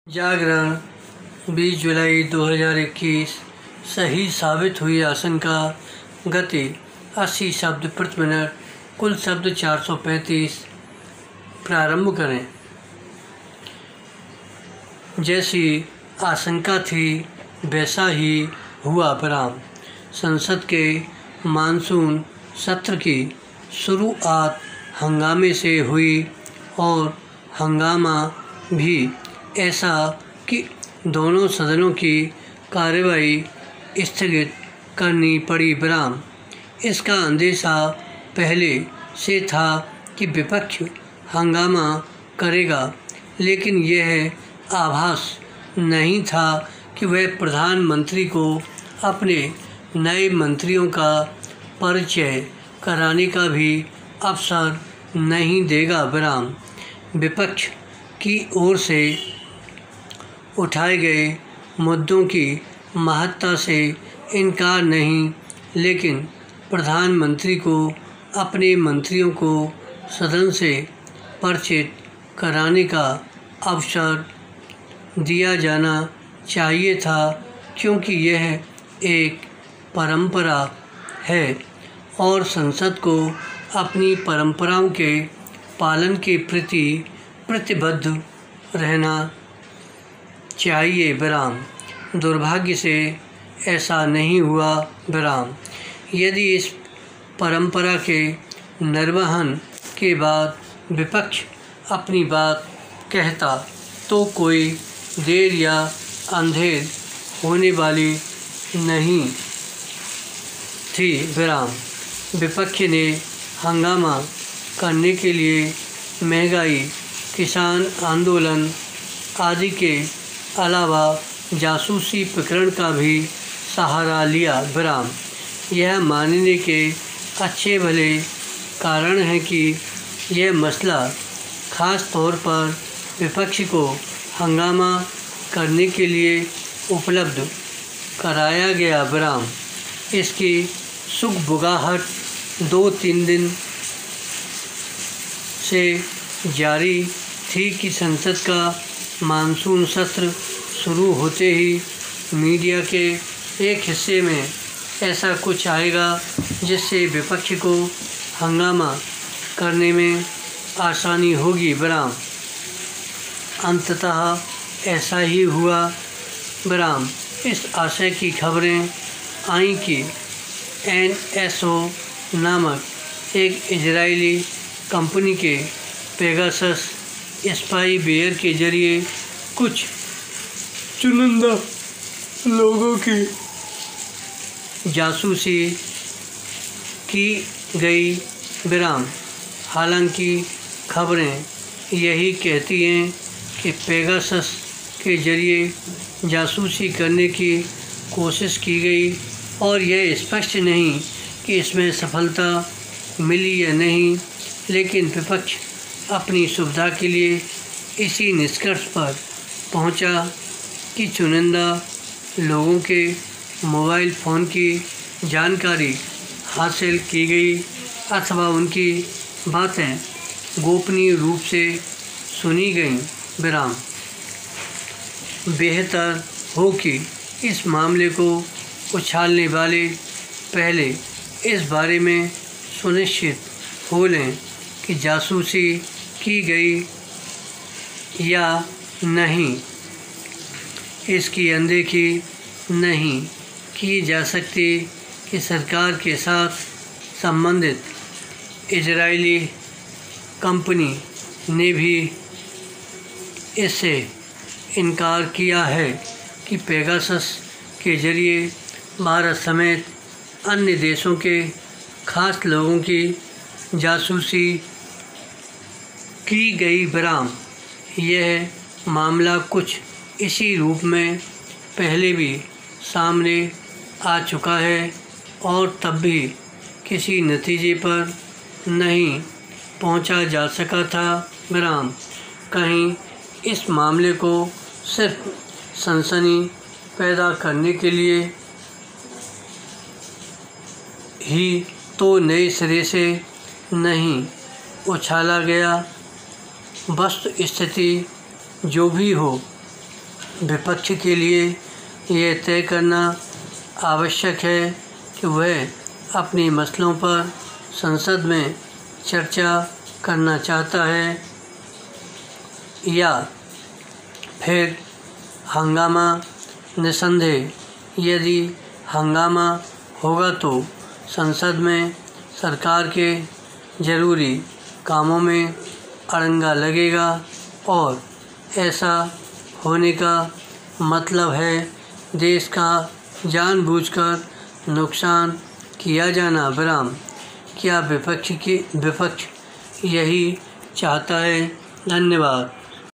जागरण 20 जुलाई 2021। सही साबित हुई आशंका। गति 80 शब्द प्रति मिनट। कुल शब्द 435। प्रारंभ करें। जैसी आशंका थी वैसा ही हुआ परिणाम। संसद के मानसून सत्र की शुरुआत हंगामे से हुई और हंगामा भी ऐसा कि दोनों सदनों की कार्यवाही स्थगित करनी पड़ी। विराम। इसका अंदेशा पहले से था कि विपक्ष हंगामा करेगा, लेकिन यह आभास नहीं था कि वह प्रधानमंत्री को अपने नए मंत्रियों का परिचय कराने का भी अवसर नहीं देगा। विराम। विपक्ष की ओर से उठाए गए मुद्दों की महत्ता से इनकार नहीं, लेकिन प्रधानमंत्री को अपने मंत्रियों को सदन से परिचित कराने का अवसर दिया जाना चाहिए था, क्योंकि यह एक परंपरा है और संसद को अपनी परंपराओं के पालन के प्रति प्रतिबद्ध रहना चाहिए। विराम। दुर्भाग्य से ऐसा नहीं हुआ। विराम। यदि इस परंपरा के निर्वहन के बाद विपक्ष अपनी बात कहता तो कोई देर या अंधेर होने वाली नहीं थी। विराम। विपक्ष ने हंगामा करने के लिए महंगाई, किसान आंदोलन आदि के अलावा जासूसी प्रकरण का भी सहारा लिया। विराम। यह मानने के अच्छे भले कारण हैं कि यह मसला खास तौर पर विपक्ष को हंगामा करने के लिए उपलब्ध कराया गया। विराम। इसकी सुगबुगाहट 2-3 दिन से जारी थी कि संसद का मानसून सत्र शुरू होते ही मीडिया के एक हिस्से में ऐसा कुछ आएगा जिससे विपक्ष को हंगामा करने में आसानी होगी। विराम। अंततः ऐसा ही हुआ। विराम। इस आशय की खबरें आईं कि NSO नामक एक इजरायली कंपनी के पेगासस स्पाईवेयर के जरिए कुछ चुनिंदा लोगों की जासूसी की गई। विराम। हालांकि खबरें यही कहती हैं कि पेगासस के जरिए जासूसी करने की कोशिश की गई और यह स्पष्ट नहीं कि इसमें सफलता मिली या नहीं, लेकिन विपक्ष अपनी सुविधा के लिए इसी निष्कर्ष पर पहुंचा कि चुनिंदा लोगों के मोबाइल फ़ोन की जानकारी हासिल की गई अथवा उनकी बातें गोपनीय रूप से सुनी गईं। विराम। बेहतर हो कि इस मामले को उछालने वाले पहले इस बारे में सुनिश्चित हो लें कि जासूसी की गई या नहीं। इसकी अनदेखी नहीं की जा सकती कि सरकार के साथ संबंधित इजरायली कंपनी ने भी इससे इनकार किया है कि पेगासस के जरिए भारत समेत अन्य देशों के खास लोगों की जासूसी की गई। विराम। यह मामला कुछ इसी रूप में पहले भी सामने आ चुका है और तब भी किसी नतीजे पर नहीं पहुंचा जा सका था। विराम। कहीं इस मामले को सिर्फ सनसनी पैदा करने के लिए ही तो नए सिरे से नहीं उछाला गया। वस्तुस्थिति जो भी हो, विपक्ष के लिए यह तय करना आवश्यक है कि वह अपने मसलों पर संसद में चर्चा करना चाहता है या फिर हंगामा। निसंदेह यदि हंगामा होगा तो संसद में सरकार के ज़रूरी कामों में अड़ंगा लगेगा और ऐसा होने का मतलब है देश का जानबूझकर नुकसान किया जाना। विराम। क्या विपक्ष यही चाहता है? धन्यवाद।